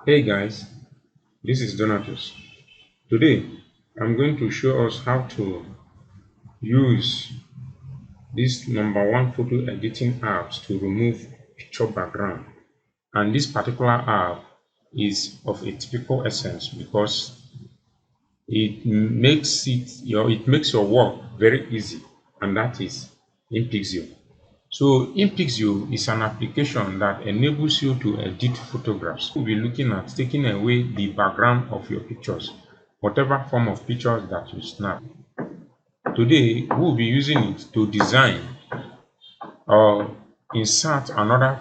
Hey guys, this is Donatus. Today I'm going to show us how to use this number one photo editing apps to remove picture background. And this particular app is of a typical essence because it makes your work very easy, and that is InPixio. So InPixio is an application that enables you to edit photographs. We'll be looking at taking away the background of your pictures, whatever form of pictures that you snap. Today, we'll be using it to design or insert another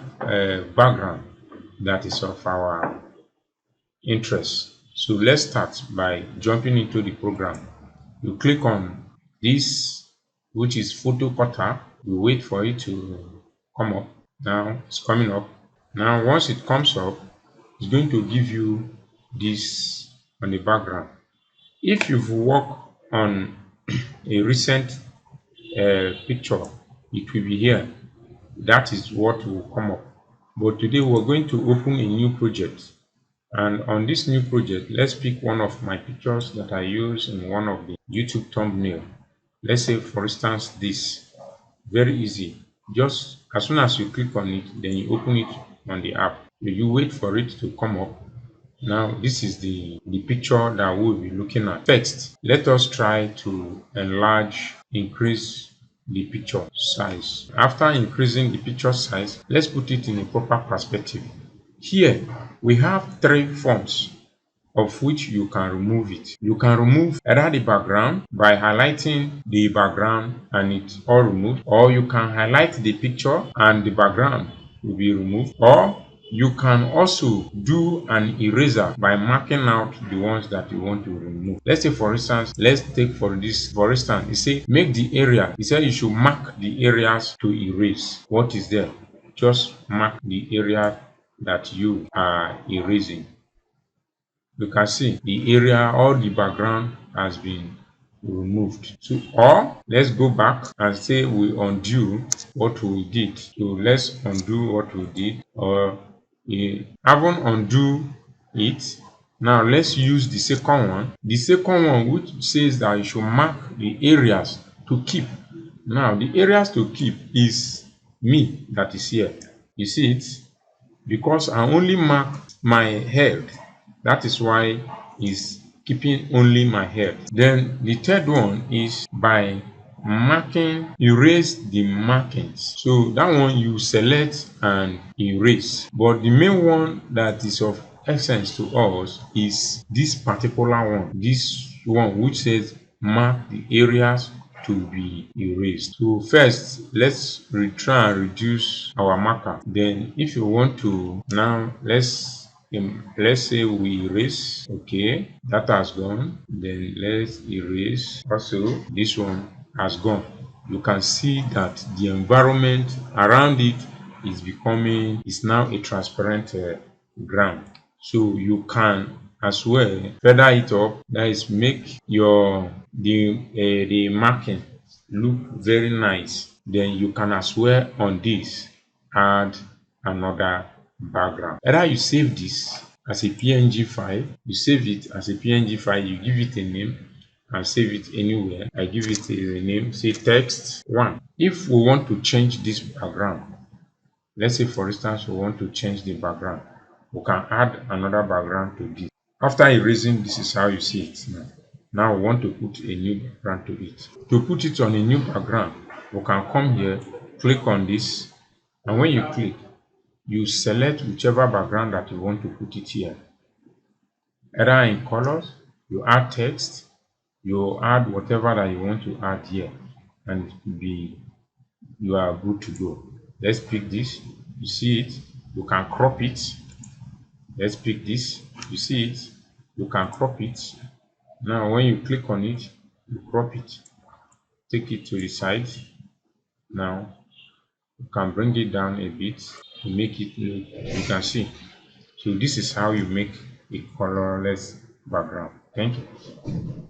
background that is of our interest. So let's start by jumping into the program. You click on this, which is photo cutter. You wait for it to come up. Now it's coming up. Now once it comes up, it's going to give you this on the background. If you've worked on a recent picture, it will be here. That is what will come up. But today we're going to open a new project. And on this new project, let's pick one of my pictures that I use in one of the YouTube thumbnail. Let's say, for instance, this. Very easy. Just as soon as you click on it, then you open it on the app. You wait for it to come up. Now, this is the picture that we'll be looking at. First, let us try to increase the picture size. After increasing the picture size, let's put it in a proper perspective. Here, we have three forms of which you can remove it. You can remove either the background by highlighting the background and it's all removed, or you can highlight the picture and the background will be removed, or you can also do an eraser by marking out the ones that you want to remove. Let's say, for instance, let's take for instance, you say make the area. He said you should mark the areas to erase. What is there? Just mark the area that you are erasing. You can see the area, all the background has been removed. So, or let's go back and say we undo what we did. So let's undo what we did, or we haven't undo it. Now let's use the second one. The second one, which says that you should mark the areas to keep. Now the areas to keep is me that is here. You see it? Because I only mark my head, that is why it's keeping only my head. Then the third one is by erase the markings. So that one you select and erase. But the main one that is of essence to us is this particular one. This one which says mark the areas to be erased. So first, let's try and reduce our marker. Then if you want to, now let's say we erase. Okay, that has gone. Then let's erase. Also, this one has gone. You can see that the environment around it is now a transparent ground. So you can as well feather it up, that is make your the marking look very nice. Then you can as well on this add another background. Either you save this as a PNG file, you save it as a PNG file, you give it a name and save it anywhere. I give it a name, say text 1. If we want to change this background, let's say for instance we want to change the background, we can add another background to this. After erasing, this is how you see it now. Now we want to put a new background to it. To put it on a new background, we can come here, click on this, and when you click, you select whichever background that you want to put it here. Either in colors, you add text, you add whatever that you want to add here, and you are good to go. Let's pick this. You see it, you can crop it. Let's pick this. You see it, you can crop it. Now when you click on it, you crop it, take it to the side. Now you can bring it down a bit to make it look, you can see. So this is how you make a colorless background. Thank you.